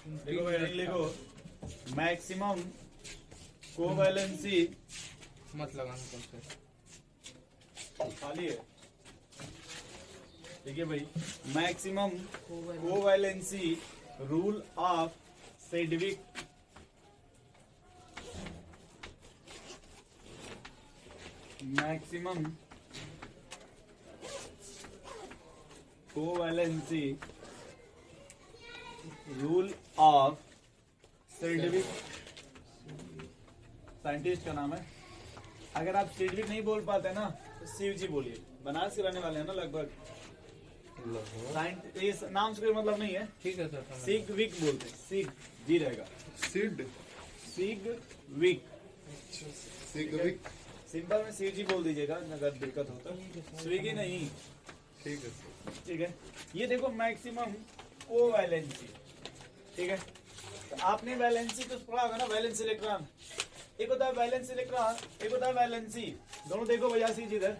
देखो भाई लिखो मैक्सिमम कोवैलेंसी मत लगाना कम से। खाली है। ठीक है भाई, maximum covalency rule of Sedgwick maximum covalency rule of Sedgwick, scientist का नाम है। अगर आप सेडविक नहीं बोल पाते ना तो शिव जी बोलिए, बनारस के रहने वाले हैं ना लगभग। इस नाम से कोई मतलब नहीं है। ठीक है सर। सिग विक बोलते हैं, सिग जी रहेगा, सिड सिग विक, सिग विक। सिंपल में शिव जी बोल दीजिएगा अगर दिक्कत हो तो, स्विगी नहीं। ठीक है सर। ठीक है, ये देखो मैक्सिमम कोवैलेंसी। ठीक है, तो आपने वैलेंसी तो पढ़ा होगा ना, वैलेंस इलेक्ट्रॉन। एक होता है वैलेंस इलेक्ट्रॉन, एक होता है वैलेंसी। दोनों देखो भैया सी इधर।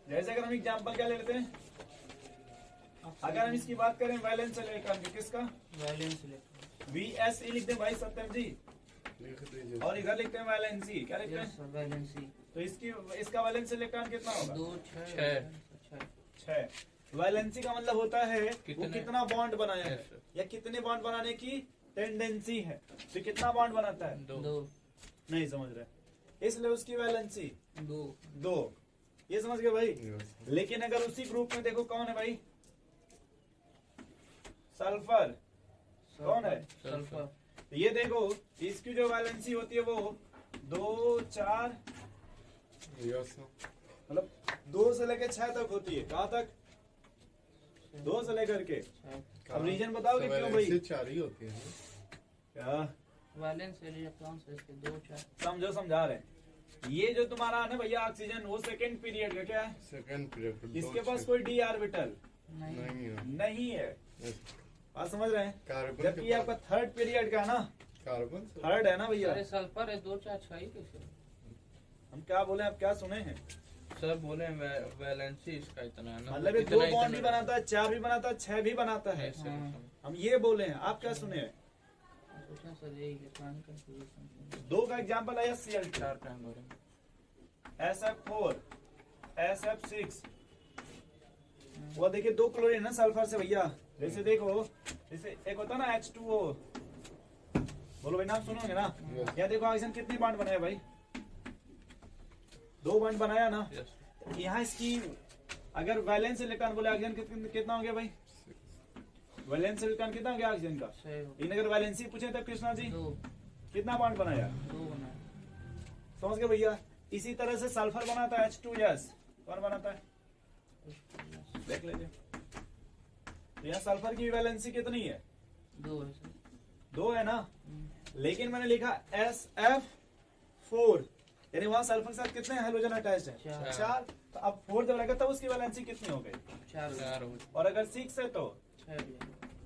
जैसे अगर हम एग्जांपल क्या ले लेते हैं, अगर हम इसकी बात करें वैलेंस इलेक्ट्रॉन की, किसका वैलेंस इलेक्ट्रॉन VSE लिखते हैं भाई सत्यम जी, लिख दीजिए। और इधर लिखते हैं वैलेंसी। क्या लिखते हैं? वैलेंसी तो इसका वैलेंस इलेक्ट्रॉन कितना होगा? 2 6 6। वैलेंसी का मतलब होता है वो कितना बॉन्ड बनाया है, Yes, sir. या कितने बॉन्ड बनाने की टेंडेंसी है। तो कितना बॉन्ड बनाता है? 2 नहीं समझ रहे, इसलिए उसकी वैलेंसी 2 2। ये समझ गए भाई। Yes. लेकिन अगर उसी ग्रुप में देखो कौन है भाई, सल्फर। कौन है? सल्फर। तो ये देखो इसकी जो वैलेंसी होती है वो 2 4 यस सर। मतलब 2 से लेकर 6 तक होती है। कहाँ तक? 2 से लेकर के। अब रीजन बताओगे क्यों भाई? वैलेंसी 4 ही होती है। क्या वैलेंस इलेक्ट्रॉन से इसके 2 4 समझो, समझा रहे हैं। ये जो तुम्हारा है ना भैया ऑक्सीजन, वो सेकंड पीरियड का क्या है? Second period. इसके पास कोई डी ऑर्बिटल नहीं नहीं है। नहीं है। Yes. बात समझ रहे हैं? कार्बन जबकि ये आपका थर्ड पीरियड का है ना, कार्बन थर्ड है ना भैया। अरे सल्फर है 2 4 6 ही कैसे? हम क्या बोले, आप क्या सुने हैं? सर बोले वैलेंसी इसका इतना है ना, मतलब ये 2 बॉन्ड भी बनाता है, 4 भी बनाता है, 6 भी बनाता है। हाँ। हम ये बोले हैं, आप क्या सुने हैं? सोचा सर यही इलेक्ट्रॉन कंफ्यूजन 2 का एग्जाम्पल है Cl2, 4 टाइम हो रहे SF4, SF6। वो देखिए 2 क्लोरीन है सल्फर से भैया। जैसे देखो, जैसे एक होता है ना H2O, बोलो भाई नाम सुनोगे ना। Yes. यहाँ देखो ऑक्सीजन कितनी बॉन्ड बनाया भाई? 2 बॉन्ड बनाया ना। यस यहाँ इसकी अगर वैलेंस इलेक्ट्रॉन बोले ऑक्सीजन कितना हो गया भाई? वैलेंस इलेक्ट्रॉन कितना हो गया ऑक्सीजन का? 6 इन अगर वैलेंसी पूछे तब कृष्णा जी 2 कितना बॉन्ड बनाया? 2 बना समझ गए भैया। इसी तरह से सल्फर बनाता है H2S। कौन बनाता है? देख लीजिए। तो यहाँ सल्फर की वैलेंसी कितनी है? 2 है सर। 2 है ना। लेकिन मैंने लिखा SF4, यानी वहाँ सल्फर के साथ कितने हाइड्रोजन अटैच्ड है? 4। तो अब 4 जब लगा तब उसकी वैलेंसी कितनी हो गई? 4 और अगर 6 है तो 6 भी है।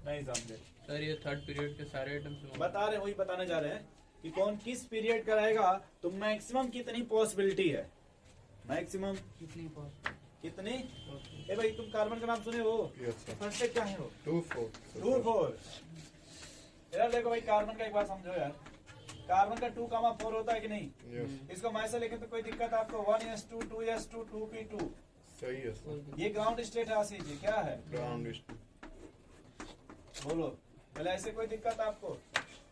नहीं समझे। सर ये थर्ड पीरियड के सारे आइटम्स बता रहे, वही बताने जा रहे हैं कि कौन किस पीरियड का रहेगा। तो मैक्सिमम कितनी पॉसिबिलिटी है? मैक्सिमम कितनी पॉसिबल कितनी? ए भाई तुम कार्बन का नाम सुने हो? Yes sir. फर्स्ट स्टेप क्या है वो? 2 4 2 4। इधर देखो भाई, कार्बन का एक बार समझो यार। कार्बन का 2,4 होता है कि नहीं? यस इसको मैं से लिखे तो कोई दिक्कत है आपको? 1s2 2s2 2p2। सही है सर। ये ग्राउंड स्टेट है आशीष जी, क्या है? ग्राउंड बोलो पहले, ऐसे कोई दिक्कत आपको?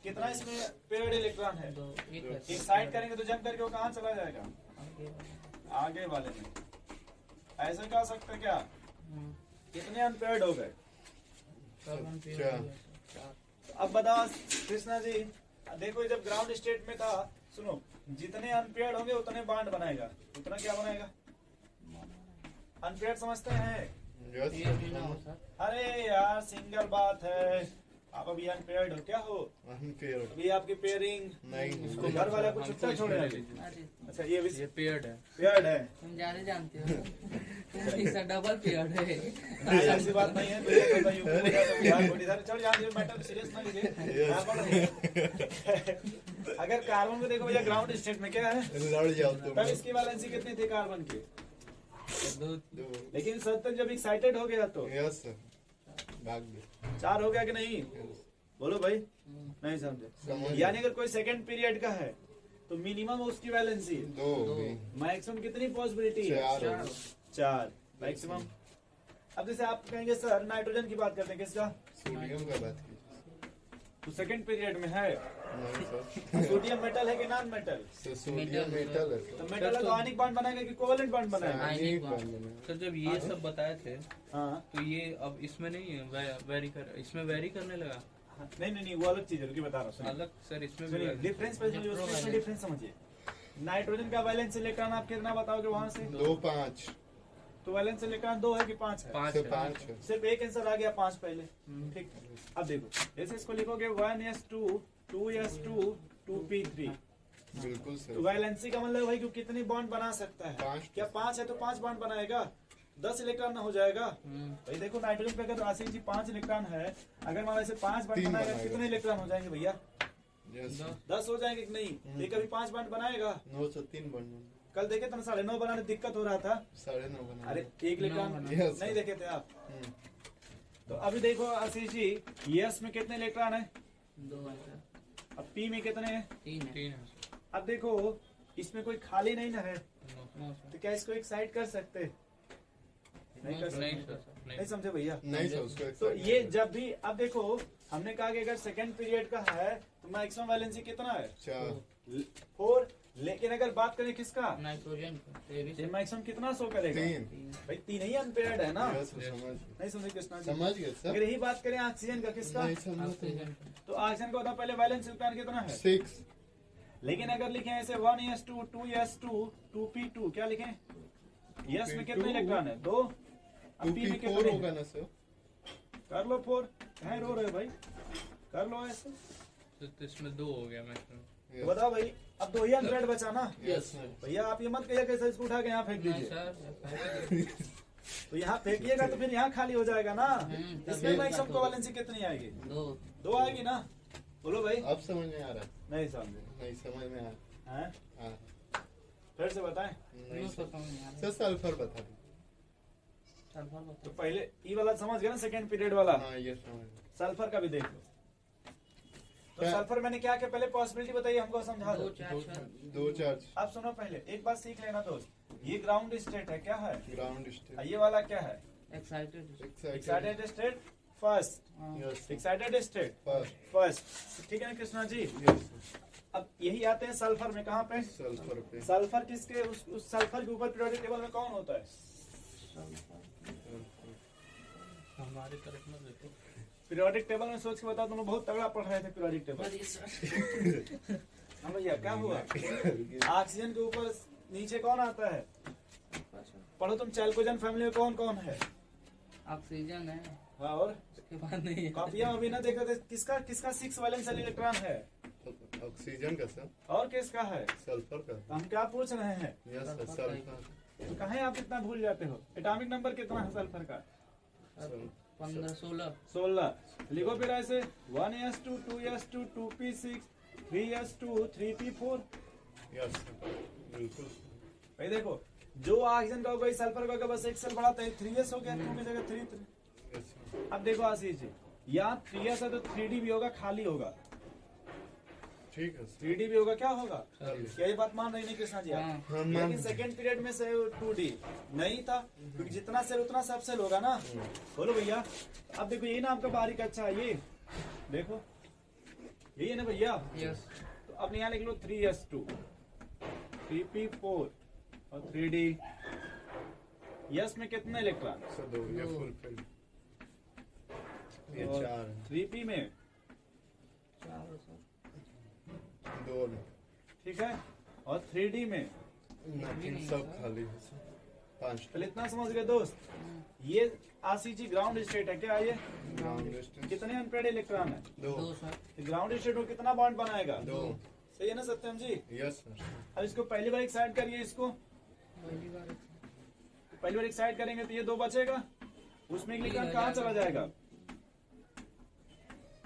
कितना इसमें पेयर्ड इलेक्ट्रॉन है? 2 एक है एक साइड करेंगे तो जंप करके वो कहाँ चला जाएगा? आगे आगे वाले में। ऐसे कह सकते क्या? कितने अनपेयर्ड हो गए? कार्बन पे चार। अब बताओ कृष्णा जी, देखो जब ग्राउंड स्टेट में था, सुनो, जितने अनपेयर्ड होंगे उतने बॉन्ड बनाएगा। उतना क्या बनाएगा? अनपेयर्ड समझते हैं? यस ये भी ना हो सर। अरे यार सिंगल बात है, आप अभी अनपेयर्ड हो। क्या हो? अनपेयर्ड अभी आपकी पेयरिंग नहीं। तो घर वाला कुछ छुट्टा छोड़े अभी। अरे अच्छा ये भी ये पेयर्ड है। पेयर्ड है। तुम ज्यादा जानते हो। इसका डबल पेयर्ड है। नहीं, ऐसी बात नहीं है। दुनिया का यूपी हो गया तो बिहार को इधर चढ़ जाते हो। मैटर सीरियस ना लीजिए। कार्बन अगर कार्बन को देखो भैया ग्राउंड स्टेट में क्या है? लड़ जाओ तुम। तब इसकी वैलेंसी कितनी थी कार्बन की? दो दो लेकिन सर तक जब एक्साइटेड हो गया तो यस सर भाग गए 4 हो गया कि नहीं? Yes. बोलो भाई, हम्म, नहीं समझे? समझ यानी अगर कोई सेकंड पीरियड का है तो मिनिमम उसकी वैलेंसी, दो हो गई मैक्सिमम कितनी पॉसिबिलिटी है? 4 हो चार। गई 4 मैक्सिमम। अब जैसे आप कहेंगे सर नाइट्रोजन की बात करते हैं, किसका? सोडियम का बात कीजिए तो सेकंड पीरियड में है। नहीं सर सोडियम मेटल है कि non metal? Sir sodium metal है तो सर मेटल है तो आयनिक बॉन्ड बनाएगा कि कोवेलेंट बॉन्ड बनाएगा? आयनिक बॉन्ड बना सर जब ये सब बताए थे हाँ तो ये अब इसमें नहीं है वेरी कर इसमें वेरी करने लगा नहीं नहीं नहीं, वो अलग चीज है, रुकिए बता रहा हूँ। अलग सर इसमें भी सुनिए vary- डिफरेंस पे समझिए, उसमें डिफरेंस समझिए। नाइट्रोजन का वैलेंस इलेक्ट्रॉन आप कितना बताओगे वहां से? 2 5 तो वैलेंस इलेक्ट्रॉन 2 है कि 5 है? 5 से है 5 है सिर्फ एक आंसर आ गया 5 पहले। हम्म, ठीक, अब देखो जैसे इसको लिखोगे 1s2 2s2 2p3, बिल्कुल तो सर वैलेंसी का मतलब भाई कि कितनी बॉन्ड बना सकता है? 5 क्या 5 है तो 5 बॉन्ड बनाएगा, 10 इलेक्ट्रॉन ना हो जाएगा? हम्म, भाई देखो नाइट्रोजन पे अगर आसिफ जी 5 इलेक्ट्रॉन है, अगर मान लो इसे 5 बॉन्ड तीन बनाएगा बनाएगा। कितने इलेक्ट्रॉन हो जाएंगे भैया? यस 10 हो जाएंगे कि नहीं? ये कभी 5 बॉन्ड बनाएगा? 9 से 3 बन कल देखे थे ना 9.5 बनाने दिक्कत हो रहा था। 9.5 बना अरे एक इलेक्ट्रॉन नौ Yes, नहीं sir. देखे थे आप? हम्म, तो अभी देखो आशीष जी, यस में कितने इलेक्ट्रॉन है? 2 है सर, अब पी में कितने हैं? 3 है 3 है सर। अब देखो इसमें कोई खाली नहीं ना है, नो, 9 सर तो क्या इसको एक्साइट कर सकते? नहीं कर नहीं सकते। सर नहीं नहीं समझे भैया? नहीं सर उसको तो exact ये नहीं जब भी, अब देखो हमने कहा कि अगर सेकंड पीरियड का है तो मैक्सिमम वैलेंसी कितना है? 4 4। लेकिन अगर बात करें किसका, नाइट्रोजन का तो ये भी ये सर मैक्सिमम कितना शो करेगा? 3 3 भाई 3 ही अनपेयर्ड है ना? यस सर समझ नहीं समझे कृष्णा जी? समझ गए अगर सर यही बात करें ऑक्सीजन का, किसका? नहीं समझ ऑक्सीजन का तो ऑक्सीजन का होता है पहले वैलेंस इलेक्ट्रॉन कितना है? 6 लेकिन अगर लिखें ऐसे 1s2 2s2 2p2, क्या लिखें? यस में कितने इलेक्ट्रॉन है? 2। अब पी में 2p4 कितने? होगा ना सर कर लो 4, कहीं रो रहे हो भाई? कर लो ऐसे। तो इसमें 2 हो गया मैक्सिमम। तो बताओ भाई, अब 2 ही अनपेयर्ड बचा ना? यस सर भैया आप ये मत कहिए कैसे इसको उठा के यहाँ फेंक नहीं दीजिए। सर तो यहाँ फेंकिएगा तो फिर यहाँ खाली हो जाएगा ना? इसमें तभी मैक्सिमम को वैलेंसी कितनी आएगी? 2 2 आएगी ना? बोलो भाई। अब समझ में आ रहा है नहीं समझे नहीं समझ में आ रहा हैं? है फिर से बताएं। नहीं सर सर समझ में आ रहा सर सल्फर बता दो सल्फर तो बताओ पहले ई वाला समझ गए ना, सेकंड पीरियड वाला? हाँ ये समझ गए सल्फर का भी देख लो। तो क्या? सल्फर मैंने क्या क्या पहले पॉसिबिलिटी बताई, हमको समझा 2 दो। 4 सर 2 चार्ज अब सुनो पहले एक बात सीख लेना दोस्त, ये ग्राउंड स्टेट है, क्या है? ग्राउंड और स्टेट ये वाला क्या है? Excited excited state first, yes excited state first first. ठीक है ना कृष्णा जी? यस अब यही आते हैं सल्फर में, कहाँ पे? सल्फर पे सल्फर किसके, उस सल्फर के ऊपर पीरियोडिक टेबल में कौन होता है? हमारी तरफ में देखो। पीरियोडिक टेबल में सोच के बताओ, तुम लोग बहुत तगड़ा पढ़ रहे थे पीरियोडिक टेबल। हाँ भैया क्या हुआ? ऑक्सीजन के ऊपर नीचे कौन आता है? पढ़ो तुम, चैल्कोजन फैमिली में कौन कौन है? ऑक्सीजन है हाँ, और उसके बाद नहीं है कॉपियां अभी ना देख रहे थे, किसका किसका 6 वैलेंस इलेक्ट्रॉन है? ऑक्सीजन का सर और किसका है? सल्फर का तो हम क्या पूछ रहे हैं? यस सर सल्फर तो कहीं आप इतना भूल जाते हो? एटॉमिक नंबर कितना है सल्फर का? 15 16 16। लिखो फिर ऐसे 1s2 2s2 2p6 3s2 3p4। Yes बिल्कुल भाई देखो, जो ऑक्सीजन का होगा सल्फर का होगा, बस एक सेल बढ़ाते हैं, 3s हो गया, 2 की जगह 3। यस अब देखो आशीष जी, यहाँ 3s है तो 3d भी होगा, खाली होगा। ठीक है सर 3d भी होगा, क्या होगा? खाली। क्या ये बात मान रही नहीं कृष्णा जी आप? हाँ हाँ लेकिन मान सेकंड पीरियड में से 2d नहीं था, क्योंकि जितना सेल उतना सब सेल होगा ना। बोलो भैया। अब देखो ये ना आपका बारीक अच्छा है, ये देखो यही है ना भैया? यस तो अब यहाँ लिख लो 3s2 3p4 और 3d। यस में कितने इलेक्ट्रॉन? सर 2 ये फुल फिल ये और 4 है 3p में 4 है सर 2 ठीक है, और 3d में नथिंग सब खाली है सर 5 पहले इतना समझ गए दोस्त। ये आशीष जी ग्राउंड स्टेट है, क्या ये? ग्राउंड स्टेट कितने अनपेड इलेक्ट्रॉन है? 2 2 सर ग्राउंड स्टेट में कितना बॉन्ड बनाएगा? 2 सही है ना सत्यम जी? यस सर अब इसको पहली बार एक्साइड करिए, इसको पहली बार पहली बार एक्साइड करेंगे तो ये 2 बचेगा, उसमें एक इलेक्ट्रॉन कहाँ चला जाएगा?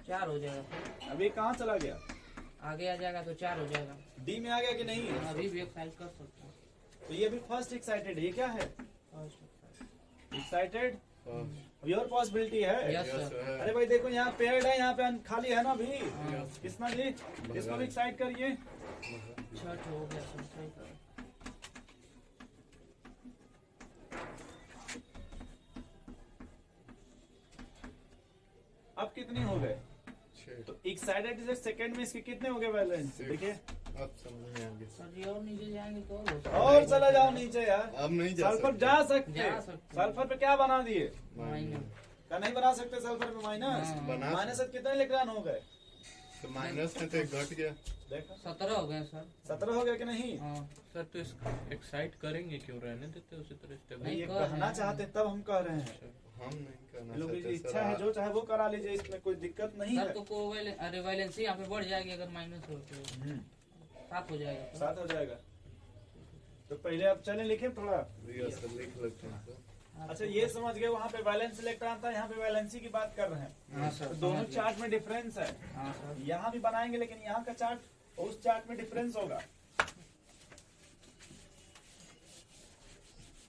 4 हो जाएगा, अब ये कहाँ चला गया? आगे आ जाएगा तो 4 हो जाएगा। डी में आ गया कि नहीं? अभी भी एक्साइट कर सकते हैं तो ये भी फर्स्ट एक्साइटेड है, ये क्या है? एक्साइटेड फर्स्ट योर पॉसिबिलिटी है। Yes, yes sir. अरे भाई देखो यहाँ पेड़ है, यहाँ पे खाली है ना अभी। हाँ। किसना जी, इसको भी एक्साइट करिए। छठ हो गया सर, सही कहा। अब कितनी हो गए? 6 तो एक्साइटेड से सेकंड में इसके कितने हो गए बैलेंस? Six. देखिए अब समझ में आ गया सर जी और नीचे जाएंगे तो और हो सकता है। और चला जाओ नीचे यार। अब नहीं जा सल्फर सकते। जा सकते, जा सकते। सल्फर पे क्या बना दिए? माइनस। क्या नहीं बना सकते सल्फर पे माइनस? हाँ। बना माइनस से कितने इलेक्ट्रॉन हो गए? तो माइनस में तो एक घट गया। देखो 17 हो गए सर। 17 हो गया कि नहीं? हाँ सर तो इसको एक्साइट करेंगे क्यों, रहने देते उसी तरह स्टेबल। नहीं, ये कर रहे कहना हैं। चाहते तब हम कह रहे हैं। हम नहीं करना इन लोगों की चाहते इच्छा है, जो चाहे वो करा लीजिए, इसमें कोई दिक्कत नहीं सर है। तो अरे वैलेंसी यहाँ पे बढ़ जाएगी अगर माइनस हो तो 7 हो जाएगा सर। 7 हो जाएगा। तो पहले आप चले लिखे थोड़ा। यस सर, लिख लेते हैं सर। अच्छा ये समझ गए, वहाँ पे वैलेंस इलेक्ट्रॉन था, यहाँ पे वैलेंसी की बात कर रहे हैं। हाँ सर तो दोनों समझ गया। चार्ट में डिफरेंस है। हाँ सर। यहाँ भी बनाएंगे लेकिन यहाँ का चार्ट और उस चार्ट में डिफरेंस होगा।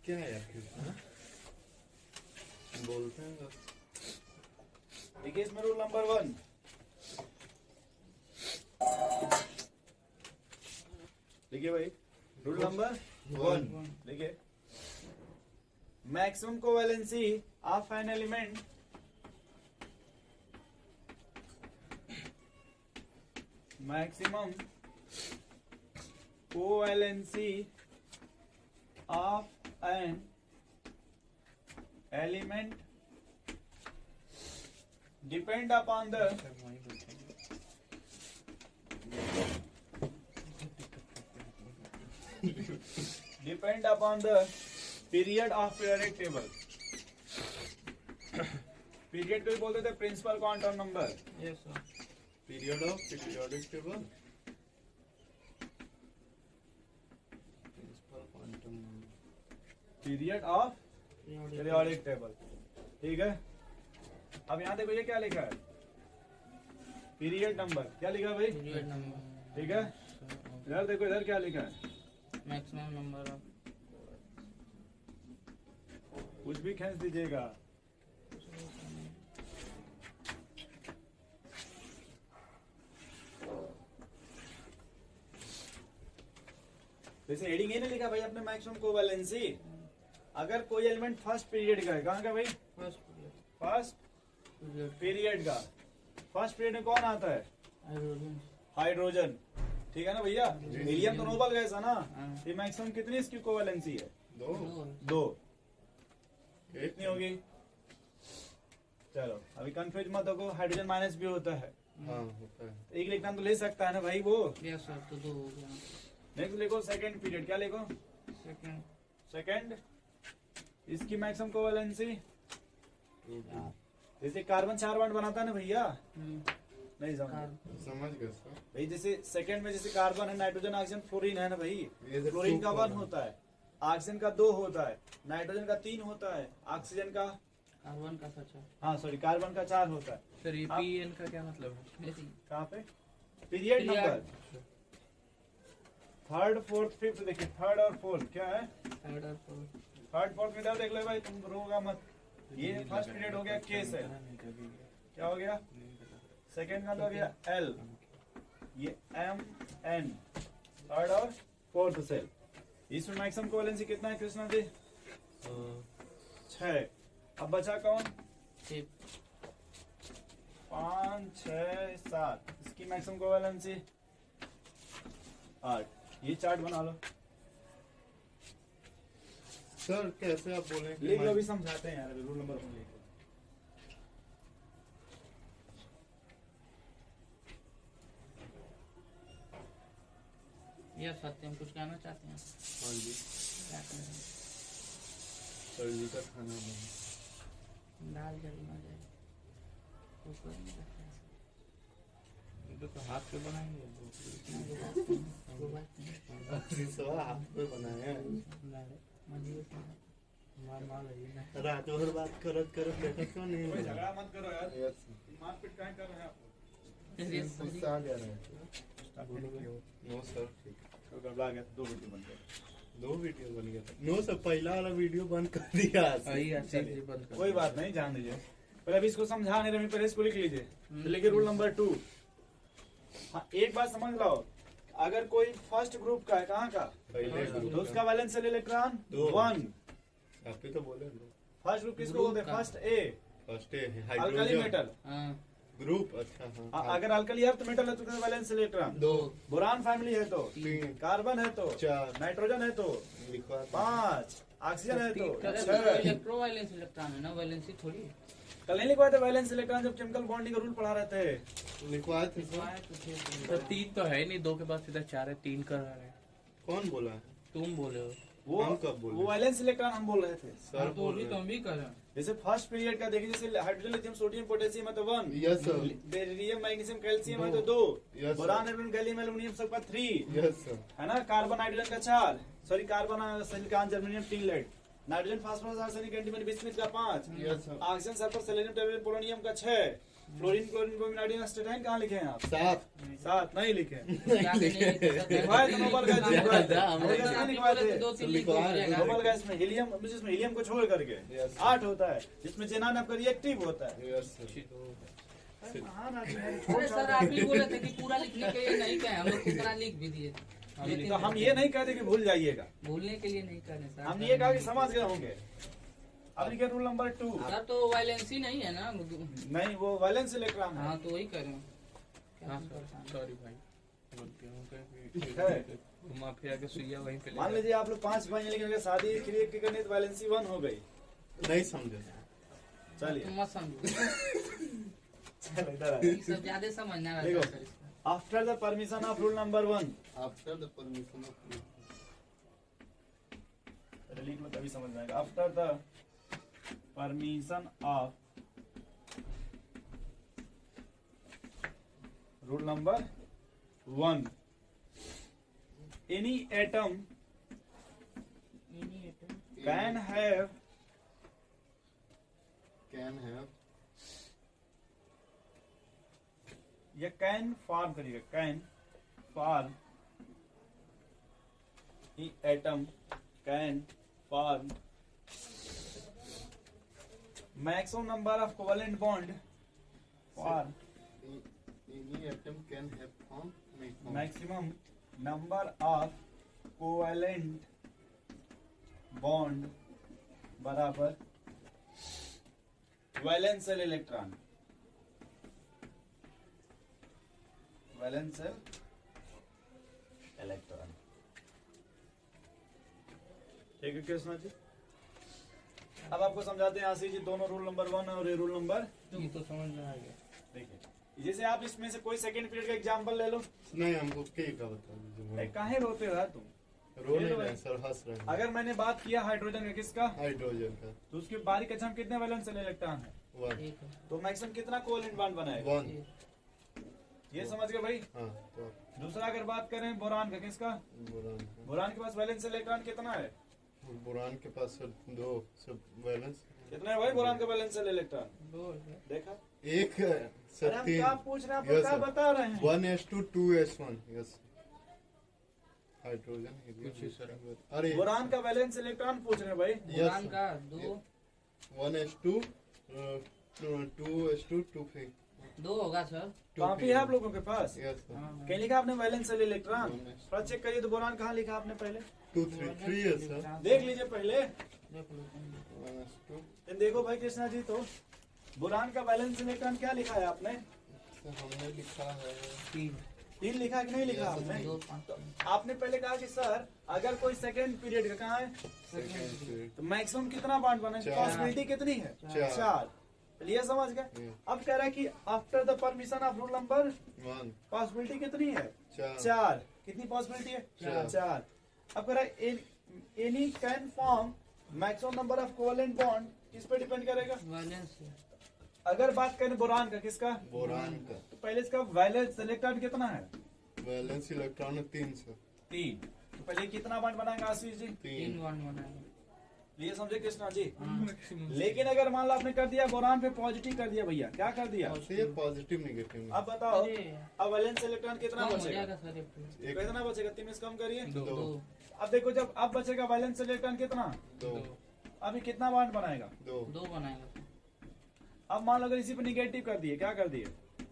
क्या है यार कृष्णा? बोलते हैं बस। देखिए इसमें रूल नंबर 1, देखिए भाई रूल नंबर 1, देखिए maximum covalency of an element maximum covalency of an element depend upon the period of periodic table. Period को ही बोलते थे principal quantum number. Yes sir. Period of periodic table. Principal quantum period of periodic table, ठीक है। अब यहाँ देखो ये क्या लिखा है, पीरियड नंबर। क्या लिखा है भाई? Period number. ठीक है। इधर देखो, इधर क्या लिखा है? Maximum number of. कुछ भी खींच दीजिएगा। जैसे हेडिंग ये नहीं लिखा भाई अपने मैक्सिमम कोवैलेंसी। अगर कोई एलिमेंट फर्स्ट पीरियड का है, कहाँ का भाई? First period. First period. Period का। फर्स्ट पीरियड में कौन आता है? हाइड्रोजन। हाइड्रोजन, ठीक है ना भैया। हीलियम तो नोबल गैस है ना। हाँ। ये मैक्सिमम कितनी इसकी कोवैलेंसी है? 2 2। कितनी होगी? चलो अभी कंफ्यूज मत हो, हाइड्रोजन माइनस भी होता है। हाँ होता है। एक इलेक्ट्रॉन तो ले सकता है ना भाई वो। यस सर, तो 2 हो गया। नेक्स्ट लिखो सेकंड पीरियड। क्या लिखो? सेकंड। सेकंड इसकी मैक्सिमम कोवैलेंसी 2 जैसे कार्बन 4 बॉन्ड बनाता है ना भैया, नहीं समझ समझ गए सर। भाई। जैसे सेकंड में जैसे कार्बन है, नाइट्रोजन, ऑक्सीजन, फ्लोरीन है ना भाई। ये तो फ्लोरीन का 1 2 होता है, ऑक्सीजन का 2 होता है, नाइट्रोजन का 3 होता है, ऑक्सीजन का कार्बन का सच्चा। हाँ सॉरी कार्बन का 4 होता है। सर ये आप- पीएन का क्या मतलब है? कहाँ पे? Period Period. Number third, fourth, fifth. देखिए थर्ड और फोर्थ क्या है? थर्ड और फोर्थ। थर्ड फोर्थ में देख ले भाई, तुम रोगा मत। ये फर्स्ट पीरियड हो गया के से, क्या हो गया? सेकंड का तो हो गया एल, ये एम एन। थर्ड और फोर्थ सेल। इसमें मैक्सिमम कोवैलेंसी कितना है कृष्णा जी? 6। अब बचा कौन? 5, 6, 7। इसकी मैक्सिमम कोवैलेंसी 8। ये चार्ट बना लो। सर कैसे आप बोले कि लिख लो, भी समझाते हैं यार। रूल नंबर 1 लिख लो। यस सत्यम, कुछ कहना चाहते हैं? हाँ जी क्या कह रहे हैं? सर जी का खाना बना। दाल जरूर ना जाए। कुकर में रखते हैं। तो हाथ पे बनाएंगे वो बात नहीं। सर हाथ पे बनाया है। मजीद से मार रही है। रात भर बात करत करत देखा क्यों नहीं कोई मिला? झगड़ा मत करो यार। यस मारपीट काहे कर रहे हैं आप? गुस्सा आ गया है। नो सर ठीक। तो गड़बड़ा गया तो 2 रोटी बन गई। दो वीडियो बन गया था। नो सर पहला वाला वीडियो बंद कर दिया। सही है, चलिए, चलिए बंद कर कोई बात नहीं, जान दीजिए। पहले अभी इसको समझा नहीं रहे, पहले इसको लिख लीजिए। तो लिखिए रूल नंबर 2। हाँ, एक बात समझ लो, अगर कोई फर्स्ट ग्रुप का है, कहाँ का, पहले तो उसका वैलेंस सेल इलेक्ट्रॉन दो। 1। आप ही तो बोले फर्स्ट ग्रुप किसको बोलते हैं? First A, first alkali hydrogen metal. हाँ, ग्रुप। अच्छा हाँ अगर अल्कली अर्थ मेटल है तो उसका वैलेंस इलेक्ट्रॉन 2 बोरान फैमिली है तो 3 कार्बन है तो 4 नाइट्रोजन है तो लिखवा 5, ऑक्सीजन है तो तो 6। इलेक्ट्रोवायलेंस इलेक्ट्रॉन है ना, वैलेंसी थोड़ी है। कल नहीं लिखवाए थे वैलेंस इलेक्ट्रॉन, जब केमिकल बॉन्डिंग का रूल पढ़ा रहे थे। लिखवाए थे सर। लिखवाए तो थे, तो 3 तो है नहीं, 2 के बाद सीधा 4 है, 3 कर रहा है। कौन बोला है? तुम बोले हो। वो हम कब बोले? वो वैलेंस इलेक्ट्रॉन हम बोल रहे थे। सर हाँ, तो बोल भी रहे तो हैं। हम भी कर रहे हैं। जैसे फर्स्ट पीरियड का देखिए, जैसे हाइड्रोजन लिथियम सोडियम पोटेशियम है तो 1, yes sir. Beryllium magnesium calcium है तो 2, Yes, sir. Boron iron gallium aluminium सबका 3 यस सर। है ना। कार्बन हाइड्रोजन का 4, sorry carbon silicon germanium 3 lead, nitrogen phosphorus arsenic antimony bismuth का 5, yes sir. Oxygen sulphur selenium tellurium polonium का 6, fluorine chlorine bromine iodine astatine कहाँ लिखे हैं आप? 7 नहीं लिखे हैं। लिखवाए थे नोबल गैस, लिखवाए थे। नोबल गैस नहीं लिखवाए थे। दो तीन लिख हो जाएगा। नोबल गैस में हीलियम, जिसमें हीलियम को छोड़ करके Yes. 8 होता है, जिसमें जेनान आपका रिएक्टिव होता है। Yes sir. हाँ ना, अरे सर, आप ही बोले थे कि पूरा लिखने के लिए नहीं कहे, हम लोग कितना लिख भी दिए थे। तो हम ये नहीं कहते कि भूल जाइएगा, भूलने के लिए नहीं करने सर। हम ये कहा कि समझ गए होंगे। अब लिखे रूल नंबर 2। सर तो वैलेंसी नहीं है ना। नहीं, वो वैलेंस इलेक्ट्रॉन है। हाँ, तो वही कर रहे हैं। हाँ सर, सॉरी भाई, गलती हो गई। है। घुमा फिरा के सुइया वहीं पे ले मान गए। लीजिए आप लोग 5 भाई हैं, लेकिन अगर शादी एक की करनी तो वैलेंसी 1 हो गई। नहीं समझे। चलिए तुम मत समझो, चलो इधर आ। ये सब ज्यादा समझना रहता है देखो, सर इसका। After the permission of rule number 1, after the permission of लिख लो तभी समझ में आएगा। After the permission of rule number 1, any atom can have या कैन फॉर्म करिएगा, can form, atom can form maximum number of covalent bond for any atom can have form maximum number of covalent bond बराबर valence shell electron, valence shell electron. ठीक है कृष्णा जी, अब आपको समझाते हैं आशीष जी दोनों रूल नंबर 1 और ये रूल नंबर। ये तो समझ में आ गया। देखिए, जैसे आप इसमें से कोई सेकंड पीरियड का एग्जांपल ले लो। नहीं हमको के का बता दीजिए। काहे रोते हो यार तुम? रो नहीं रहे सर, हंस रहे हैं। अगर मैंने बात किया हाइड्रोजन का, किसका, हाइड्रोजन का तो उसके बारीक अच्छा कितने वैलेंस सेल इलेक्ट्रॉन है, 1 एक है। तो मैक्सिमम कितना कोवेलेंट बॉन्ड बनाएगा? 1 ये समझ गए भाई। हाँ तो दूसरा अगर बात करें बोरान का, किसका, बोरान के पास वैलेंस सेल इलेक्ट्रॉन कितना है? बोरान के पास सर 2 सब बैलेंस कितना है भाई बोरान का वैलेंस सेल इलेक्ट्रॉन? दो है। देखा? एक है अरे सर हम 3 क्या पूछ रहे हैं, आपको Yes, क्या sir. बता रहे हैं? 1s2 2s1 यस हाइड्रोजन कुछ ही सर। अरे बोरान का वैलेंस इलेक्ट्रॉन पूछ रहे हैं भाई। बोरान का 2 1s2 2s2 2 2 होगा सर। कॉपी है आप लोगों के पास? यस सर हाँ, कहीं लिखा आपने वैलेंस सेल इलेक्ट्रॉन? Yes. थोड़ा चेक करिए तो बोरान कहाँ लिखा आपने पहले? 2 3 3 है सर देख लीजिए पहले। देख लो। 1s2 ये देखो भाई कृष्णा जी, तो बोरान का वैलेंस इलेक्ट्रॉन क्या लिखा है आपने? सर हमने लिखा है 3 लिखा कि नहीं लिखा Yes, आपने? 2 5 तो आपने पहले कहा कि सर अगर कोई सेकेंड पीरियड का कहाँ है, सेकंड से तो मैक्सिमम कितना बॉन्ड बने, 4 पॉसिबिलिटी कितनी है? 4। ये समझ गए? Yeah. अब कह रहा है कि after the permission of rule number 1 possibility कितनी है? 4 4। कितनी पॉसिबिलिटी है? चार। 4। अब कह रहा है any can form maximum number of covalent bond, किस पे डिपेंड करेगा? वैलेंस है। अगर बात करें बोरान का, किसका, बोरान का तो पहले इसका वैलेंस इलेक्ट्रॉन कितना है? Valence electron 3 sir 3। तो पहले कितना बॉन्ड बनाएगा आशीष जी? 3 3 1 बनाएंगे। ये समझे कृष्णा जी? हाँ। लेकिन अगर मान लो आपने कर दिया बोरान पे पॉजिटिव कर दिया, भैया क्या कर दिया? ये पॉजिटिव नेगेटिव अब बताओ, अरे अब वैलेंस इलेक्ट्रॉन कितना कम हो बचेगा? जाएगा सर एक तो। एक कितना बचेगा? 3 में से कम करिए। 2 2 अब देखो जब अब बचेगा वैलेंस इलेक्ट्रॉन कितना, 2 अभी कितना बॉन्ड बनाएगा, 2 दो बनाएगा। अब मान लो अगर इसी पे निगेटिव कर दिए, क्या कर दिए,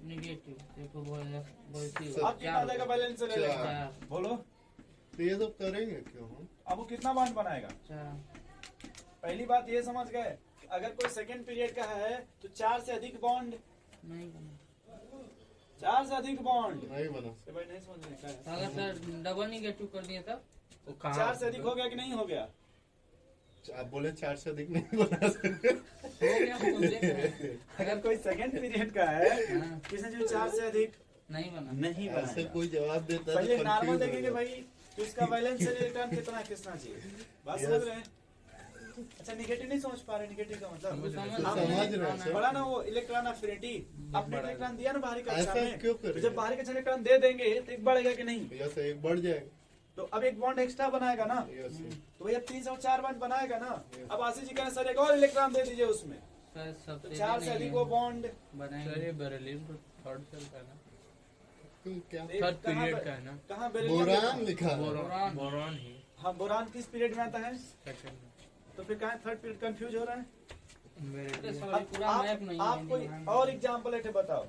निगेटिव देखो पॉजिटिव अब कितना आ जाएगा बैलेंस इलेक्ट्रॉन, चार बोलो तो ये सब करेंगे क्यों हम? अब वो कितना बॉन्ड बनाएगा। चार। पहली बात ये समझ गए, अगर कोई सेकंड पीरियड का है तो 4 से अधिक बॉन्ड, नहीं बना। 4 से अधिक बॉन्ड, नहीं बना तो भाई नहीं समझ में क्या है, अगर सर डबल निगेटिव कर दिए तब वो कहाँ 4 से अधिक हो गया कि नहीं हो गया, आप बोले 4 से अधिक नहीं बना सकते। हो गया हम समझे क्या? अगर कोई सेकंड पीरियड का है हाँ, किसने जो 4 से अधिक नहीं बना। नहीं ऐसे बनाएगा। कोई जवाब देता है पहले तो नॉर्मल confuse देखेंगे हो जाता भाई तो इसका बैलेंस इलेक्ट्रॉन कितना कितना चाहिए, बात समझ रहे हैं। अच्छा निगेटिव नहीं समझ पा रहे, निगेटिव का मतलब वो है। समझ समझ रहे हैं सर। बड़ा ना वो इलेक्ट्रॉन अफिनिटी, आपने इलेक्ट्रॉन दिया ना बाहरी कक्षा ऐसा में, क्यों तो करेंगे? जब बाहरी कक्षा इलेक्ट्रॉन दे देंगे तो एक बढ़ेगा कि नहीं, यस सर, एक बढ़ जाएगा। तो अब एक बॉन्ड एक्स्ट्रा बनाएगा ना, यस सर। तो भैया 3 से 4 बॉन्ड बनाएगा ना। अब आशीष जी कह रहे हैं, सर एक और इलेक्ट्रॉन दे दीजिए उसमें, सर तो सबसे 4 से अधिक वो बॉन्ड सर बनाएंगे। ये बेरिलियम तो थर्ड सेल का है ना, क्या थर्ड पीरियड का है ना, कहाँ बोरान लिखा है। बोरान। बोरॉन ही हाँ बोरान किस पीरियड में आता है, सेकंड में। तो फिर कहाँ थर्ड पीरियड कंफ्यूज हो रहा है। अरे बेरिलियम सॉरी पूरा मैप नहीं आप है कोई ध्यान। और एग्जाम्पल है बताओ,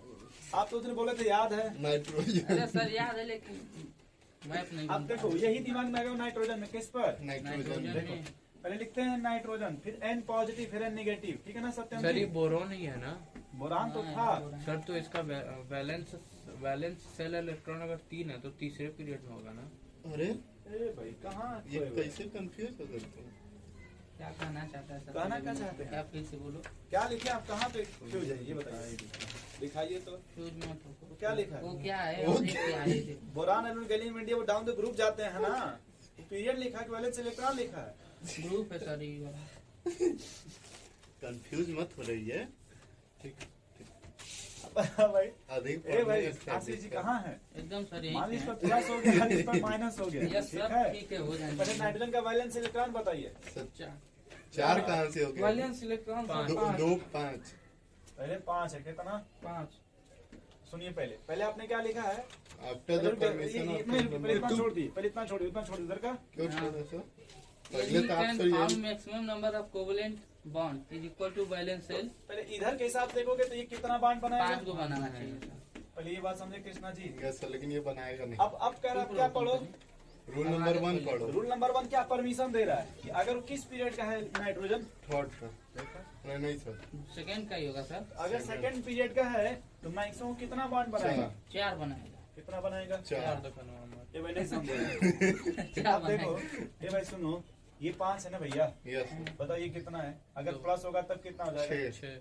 आप तो उसने बोले थे याद है। नाइट्रोजन। अरे सर याद है लेकिन मैप नहीं अब बनता। देखो यही दिमाग में आएगा नाइट्रोजन में, किस पर, नाइट्रोजन नाइट्रोजन में पहले लिखते हैं नाइट्रोजन, फिर N पॉजिटिव फिर N नेगेटिव, ठीक है ना सत्यम सर जी? ये बोरॉन ही है ना बोरान तो हाँ, था, बोरान। सर, तो इसका वैलेंस सेल इलेक्ट्रॉन अगर 3 है तो तीसरे पीरियड में होगा ना। अरे ए भाई कहाँ ये खोए हुए? कैसे कंफ्यूज हो सकते हैं? क्या कहना चाहता है सर? कहना क्या चाहते हैं? क्या फिर से बोलो। क्या लिखे आप, कहाँ पे फ्यूज है ये बताइए, दिखाइए तो फ्यूज मत हो। क्या लिखा है? वो क्या है? वो वो क्या है? ये देखो। बोरान एंड गैलियम इंडिया वो डाउन द ग्रुप जाते हैं ना, पीरियड लिखा है, वैलेंस इलेक्ट्रॉन लिखा है। ग्रुप है सर ये वाला। कंफ्यूज मत हो रही है। ठीक भाई अधिक ए भाई पढ़ने से आशीष जी अधिक कहाँ है, एकदम सर मान ली इस यही पर प्लस हो गया, इस पर माइनस हो गया, यस ठीक सर है। ठीक है हो पहले जाएंगे। नाइट्रोजन का वैलेंस इलेक्ट्रॉन बताइए, सच्चा 4 कहाँ से हो गया? वैलेंस इलेक्ट्रॉन पाँच। 2 5 पहले 5 है, कितना, 5। सुनिए पहले आपने क्या लिखा है, आफ्टर द परमिशन ऑफ पहले इतना छोड़ दी, पहले इतना छोड़ दी, उतना छोड़ दी इधर का, क्यों छोड़ा सर? पहले यदि तो आप can सर form ये maximum number of covalent bond is equal to valence cell, पहले इधर के हिसाब से देखोगे तो ये कितना बॉन्ड 5 बनाएगा, को बनाना चाहिए सर। पहले ये बात समझे कृष्णा जी। यस सर, लेकिन ये बनाएगा नहीं। अब कह रहा क्या पढ़ो, रूल नंबर 1 पढ़ो। रूल नंबर 1 क्या परमिशन दे रहा है कि अगर वो किस पीरियड का है नाइट्रोजन, थर्ड का नहीं सर, सेकंड का ही होगा सर। अगर सेकंड पीरियड का है तो मैक्सिमम कितना बॉन्ड बनाएगा, 4 बनाएगा। कितना बनाएगा, 4 ये भाई नहीं समझे। 4 अब देखो बनाएगा। ये भाई सुनो, ये 5 है ना भैया, यस बताओ ये कितना है, अगर दो। प्लस होगा तब कितना हो जाएगा, 6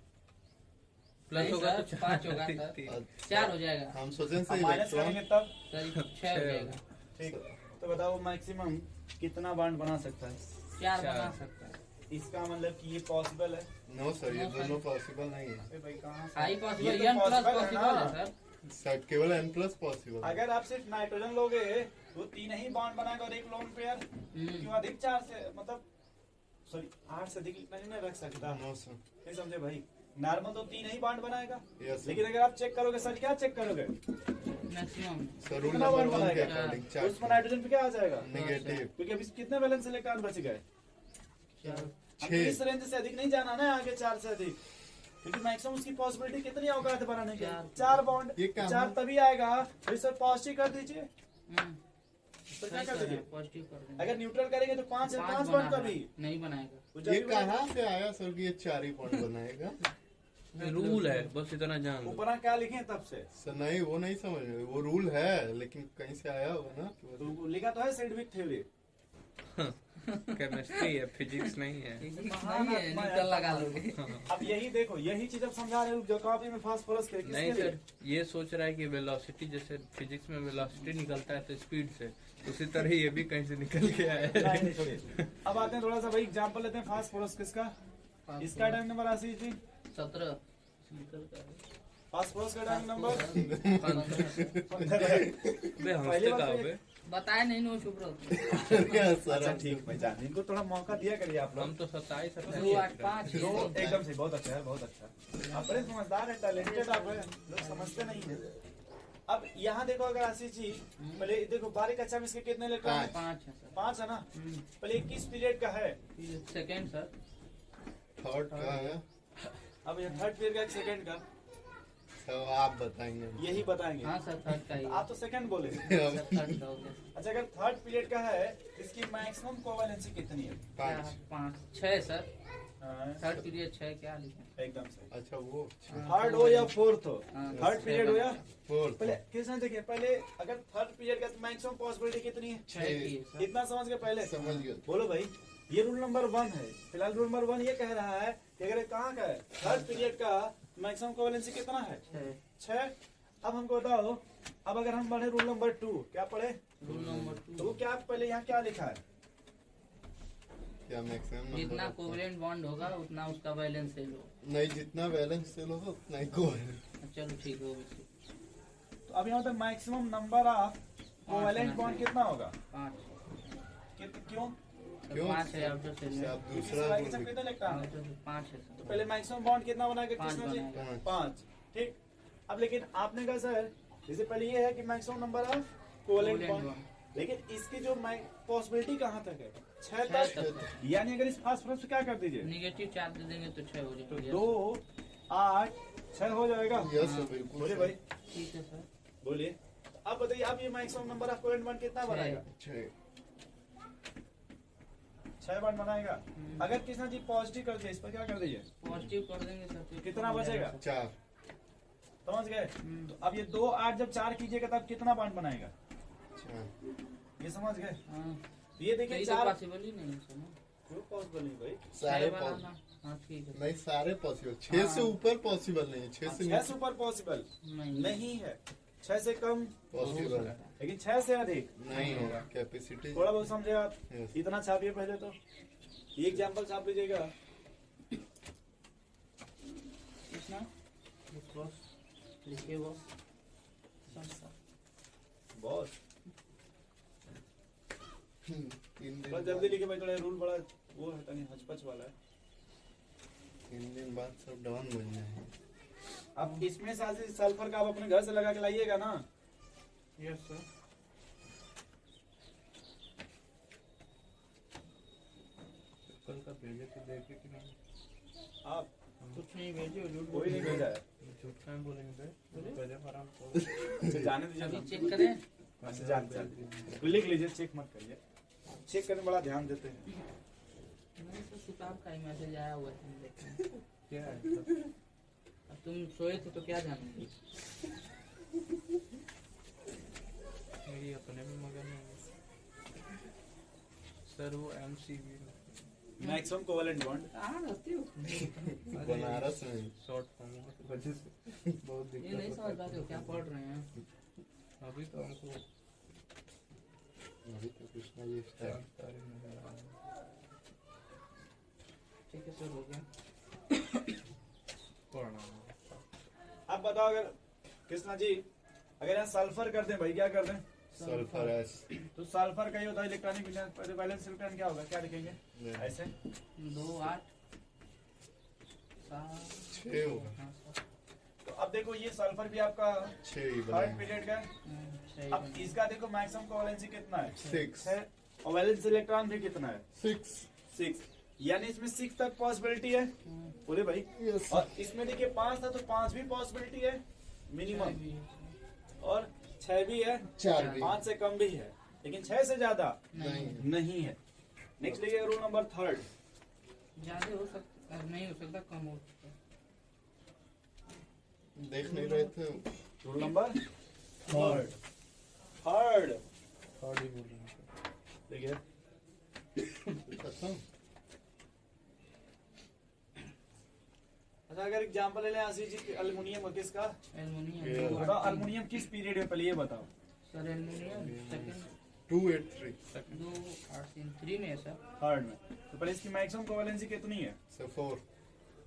प्लस नहीं होगा सर, तो 5 होगा सर। 4 हो जाएगा हम सोचें से अब माइनस इलेक्ट्रॉन करेंगे तब, सर 6 हो जाएगा। ठीक, तो बताओ मैक्सिमम कितना बॉन्ड बना सकता है, 4 चार। बना सकता है। इसका मतलब कि ये पॉसिबल है। नो सर, ये No, sir. दोनों पॉसिबल नहीं है अरे भाई कहाँ से? हाई ये पॉसिबल तो n प्लस possible है पॉसिबल ना। है सर। सर केवल n+ पॉसिबल है। अगर आप सिर्फ नाइट्रोजन लोगे तो 3 ही बॉन्ड बनाएगा और एक लोन पेयर, क्यों अधिक 4 से मतलब सॉरी 8 से अधिक इतना नहीं रख सकता, नो सर, नहीं समझे भाई, नॉर्मल तो 3 ही बॉन्ड बनाएगा, यस लेकिन सर। अगर आप चेक करोगे सर क्या चेक करोगे, मैक्सिमम सर रूल कितना नंबर बॉन्ड 1 के बनाएगा? अकॉर्डिंग तो 4 उसमें नाइट्रोजन पे क्या आ जाएगा, नेगेटिव क्योंकि अभी कितने वैलेंस इलेक्ट्रॉन बच गए, 6 इस रेंज से अधिक नहीं जाना ना आगे 4 से अधिक, क्योंकि मैक्सिमम उसकी पॉसिबिलिटी कितनी औकात है बनाने की, चार। 4 बॉन्ड, ये क्या 4 है? तभी आएगा तो इस पर पॉजिटिव कर दीजिए, तो क्या कर दीजिए, पॉजिटिव कर देंगे। अगर न्यूट्रल करेंगे तो 5 से 5 5 बॉन्ड बना कभी, नहीं बनाएगा। तो जब ये भी कहाँ से आया सर कि ये 4 ही पॉइंट बनाएगा? रूल है, बस इतना जान लो। ऊपर क्या लिखे हैं तब से, सर नहीं, वो नहीं समझ में, वो रूल है लेकिन कहीं से आया होगा ना। तो लिखा तो है सिडविक थ्योरी, केमिस्ट्री है, फिजिक्स नहीं है। फिजिक्स नहीं है, न्यूटन लगा लोगे। अब यही देखो यही चीज अब समझा रहे हो जो कॉपी में फास्फोरस के नहीं किसके लिए? सर, ये सोच रहा है कि वेलोसिटी जैसे फिजिक्स में वेलोसिटी निकलता है तो स्पीड से, उसी तरह ये भी कहीं से निकल के आया नहीं, है। नहीं, छोड़िए। अब आते हैं थोड़ा सा भाई एग्जांपल लेते हैं फास्फोरस किसका, इसका डायन नंबर आशीष जी, 17 फास्फोरस का डायन नंबर बे हंसते का बे, बताए नहीं नो चुप रहो। सर अच्छा ठीक भाई जान, इनको थोड़ा मौका दिया करिए आप हम लोग, तो 27 2 8 5 दो एकदम से बहुत अच्छा है, बहुत अच्छा, आप बड़े समझदार है, टैलेंटेड आप है, लोग समझते नहीं है, अब यहाँ देखो अगर आशीष जी पहले देखो बारीक कच्चा में इसके कितने इलेक्ट्रॉन है? 5 है सर। 5 है ना। पहले किस पीरियड का है? Second sir. थर्ड का है। अब ये थर्ड पीरियड का एक सेकंड का तो आप बताएंगे। यही बताएंगे। हाँ सर थर्ड का ही है। आप तो सेकंड बोले। सर थर्ड का हो गया। अच्छा अगर थर्ड पीरियड का है इसकी मैक्सिमम कोवेलेंसी कितनी है? 5। 5 6 सर। हाँ, थर्ड पीरियड 6 क्या लिखे? एकदम सही। अच्छा वो थर्ड हो या फोर्थ हो, हाँ, थर्ड पीरियड हो या फोर्थ। पहले किसने देखिए पहले अगर थर्ड पीरियड का मैक्सिमम पॉसिबिलिटी कितनी है? 6 की है सर। इतना समझ गए पहले? समझ गया। बोलो भाई ये रूल नंबर 1 है। फिलहाल रूल नंबर 1 ये कह रहा है कि अगर ये कहाँ का है थर्ड पीरियड का मैक्सिमम कोवेलेंसी कितना है? 6। अब हमको बताओ, अब अगर हम पढ़े रूल नंबर 2, क्या पढ़े? रूल नंबर 2 तो क्या पहले यहाँ क्या लिखा है? क्या मैक्सिमम जितना कोवलेंट बॉन्ड होगा उतना उसका बैलेंस सेल होगा। नहीं, जितना बैलेंस सेल होगा उतना ही कोवेलेंट। चलो ठीक हो गई। तो अब यहाँ पे maximum number of covalent bond कितना होगा? 5 क्यों? क्यों? 5 है आउटर सेल में। आप क्योंकि दूसरा सिवाय के रूल सब कितने इलेक्ट्रॉन है? 5 है तो सर। पहले मैक्सिमम बॉन्ड कितना बनाएगा 5 कृष्णा जी? बनाएगा। 5। ठीक। अब लेकिन आपने कहा सर जैसे पहले ये है कि maximum number of covalent covalent bond, bond. लेकिन इसकी जो पॉसिबिलिटी कहाँ तक है? 6 6 तक। तक। यानी अगर इस फास्फोरस से क्या कर दीजिए निगेटिव चार्ज दे देंगे तो 6 हो तो जाएगा। 2 8 6 हो जाएगा। यस हाँ। बिल्कुल बोलिए सही। भाई, ठीक है सर। बोलिए। अब बताइए अब ये maximum number of covalent bond कितना 6 बनाएगा? 6 बॉन्ड बनाएगा। अगर कृष्णा जी पॉजिटिव कर दिए इस पर क्या कर दीजिए? पॉजिटिव कर देंगे सर तो कितना बचेगा? 4। समझ गए? तो अब ये 2 8 जब 4 कीजिएगा तब कितना बॉन्ड बनाएगा? 4 ये समझ गए? हाँ तो ये देखिए तो 4 पॉसिबल ही नहीं है सर ना। क्यों पॉसिबल नहीं भाई? सारे 6 पॉसिबल बनाना। हाँ ठीक है। नहीं, सारे पॉसिबल। 6 से हाँ। ऊपर पॉसिबल नहीं है। 6 से 6 से ऊपर पॉसिबल नहीं नहीं है, 6 से कम पॉसिबल लेकिन 6 से अधिक नहीं होगा। कैपेसिटी थोड़ा बहुत समझे आप? Yes. इतना छापिए पहले तो ये एग्जाम्पल छाप लीजिएगा। कितना लिखिए वो बहुत 3 दिन थोड़ा जल्दी लिखे भाई, थोड़ा रूल बड़ा वो है तनी हचपच वाला है। 3 दिन बाद सब डाउन बन जाएंगे। अब इसमें से सल्फर का आप अपने घर से लगा के लाइएगा ना। Yes sir. कल का भेजे तो देखे कि नहीं? आप कुछ नहीं भेजो झूठ कोई नहीं भेजा है। झूठ कहाँ बोलेंगे? गजब आराम से। अच्छा, जाने दीजिए अभी ना। चेक करें। अच्छा जान लिख लीजिए, चेक मत करिए। चेक करने में बड़ा ध्यान देते हैं। नहीं तो किताब का ही मैसेज आया हुआ है, तुम देखो। क्या है सर? अब तुम सोए थे तो क्या जानेंगे? मेरी अपने में मगन है सर। वो MCV मैक्सिमम कोवेलेंट बॉन्ड कहाँ रहते हो? बनारस में शॉर्ट फॉर्म की वजह से बहुत ये नहीं दिक्कत समझ होता पाते हो क्या पढ़ रहे हैं? है। अभी तो हमको अभी तो कृष्णा जी स्टार्ट। जानकारी नहीं है। ठीक है सर हो गया। पढ़ना अब बताओ अगर कृष्णा जी अगर यहाँ सल्फर कर दें भाई, क्या कर दें? सल्फर एस तो सल्फर का ही होता है इलेक्ट्रॉनिक वैलेंस इलेक्ट्रॉन क्या होगा, क्या लिखेंगे ऐसे? 2 8 7 6 होगा। हाँ सर। तो अब देखो ये सल्फर भी आपका 6 ही थर्ड बनाएंगे। पीरियड का है। सही अब है। इसका देखो मैक्सिमम कोवेलेंसी कितना है? 6 है। और वैलेंस इलेक्ट्रॉन भी कितना है? 6 यानी इसमें 6 तक पॉसिबिलिटी है। बोले भाई। यस। और इसमें देखिए 5 था तो 5 भी पॉसिबिलिटी है मिनिमम, भी है। और 6 भी है, 4 भी 5 से कम भी है, लेकिन 6 से ज्यादा नहीं नहीं है। नेक्स्ट देखिए रूल नंबर 3। ज्यादा हो सकता नहीं हो सकता, कम हो सकता। देख नहीं रहे थे। रूल नंबर 3 थर्ड ही बोल रहे हैं सर। देखिए खत्म। अच्छा अगर एग्जांपल ले लें आशीष जी एल्युमिनियम का, किसका? एल्युमिनियम बताओ एल्युमिनियम किस पीरियड में, पहले ये बताओ। सर एल्युमिनियम सेकंड 283 2 8 3 3 में है सर। थर्ड में। तो पहले इसकी मैक्सिमम कोवेलेंसी कितनी है? से 4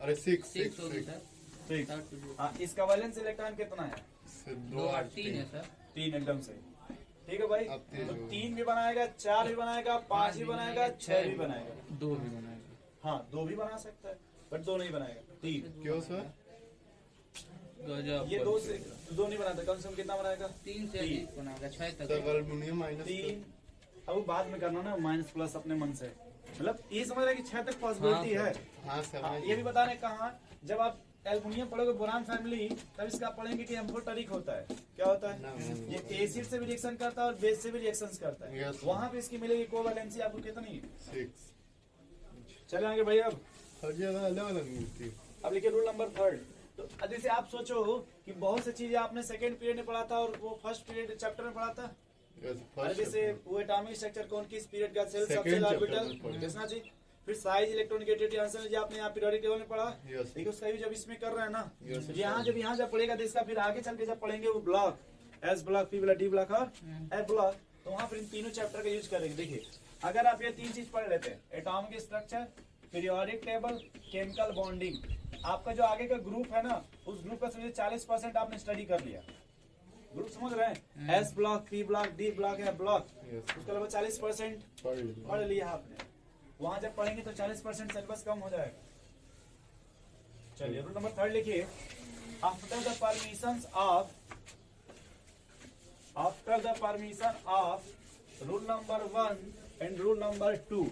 अरे 6 6 होगी 6 सर। 6। थर्ड पीरियड हाँ, इसका वैलेंस इलेक्ट्रॉन कितना है? से 2 8 3 है सर। 3 एकदम सही। ठीक है भाई। अब तेज तो हो। 3 भी बनाएगा, 4 भी बनाएगा, 5 भी बनाएगा, 6 भी बनाएगा। 2 भी बनाएगा। हाँ 2 भी बना सकता है बट 2 नहीं बनाएगा, 3। क्यों सर? गजब ये दो से दो नहीं बनाता, कम से कम कितना बनाएगा? 3 से तीन। अधिक बनाएगा 6 तक। तब एल्युमिनियम माइनस 3। अब वो बाद में करना ना, माइनस प्लस अपने मन से, मतलब ये समझ रहे हैं कि 6 तक पॉसिबिलिटी हाँ, है। हाँ हाँ, समझ ये भी बता रहे कहाँ, जब आप एल्युमिनियम पढ़ोगे बोरान फैमिली, तब इसका आप पढ़ेंगे कि एम्फोटेरिक होता है। क्या होता है? ना, ये एसिड से भी रिएक्शन करता है और बेस से भी रिएक्शन करता है। Yes. वहां पे इसकी मिलेगी कोवैलेंसी आपको कितनी? 6 चले आगे भाई। अब हर जगह अलग अलग मिलती है। अब लिखिए रूल नंबर 3। तो जैसे आप सोचो कि बहुत सी चीजें आपने सेकंड पीरियड में पढ़ा था और वो फर्स्ट पीरियड चैप्टर में पढ़ा था। अरे जैसे वो एटॉमिक स्ट्रक्चर कौन किस पीरियड का, shell, Second subshell, chapter orbital, में पढ़ा। कृष्णा जी। फिर साइज, इलेक्ट्रोनेगेटिविटी, आंसर जो आपने यहाँ पीरियोडिक टेबल में पढ़ा, Yes. लेकिन उसका भी जब इसमें कर रहे हैं ना, Yes. तो यहाँ जब पढ़ेगा तो इसका फिर आगे चल के जब पढ़ेंगे वो block, S block, P block, D block और एफ ब्लॉक, तो वहाँ फिर इन तीनों चैप्टर का यूज करेंगे। देखिए अगर आप ये 3 चीज पढ़ लेते हैं, atomic structure, periodic table, chemical bonding, आपका जो आगे का ग्रुप है ना, उस ग्रुप का समझिए 40% आपने स्टडी कर लिया। ग्रुप समझ रहे हैं? S block, P block, D block, F block, Yes. उसके अलावा 40% पढ़ लिया। पढ़ लिया आपने। वहां जब पढ़ेंगे तो 40% सिलेबस कम हो जाएगा। चलिए रूल नंबर 3 लिखिए। After the permission of rule number 1 and rule number 2,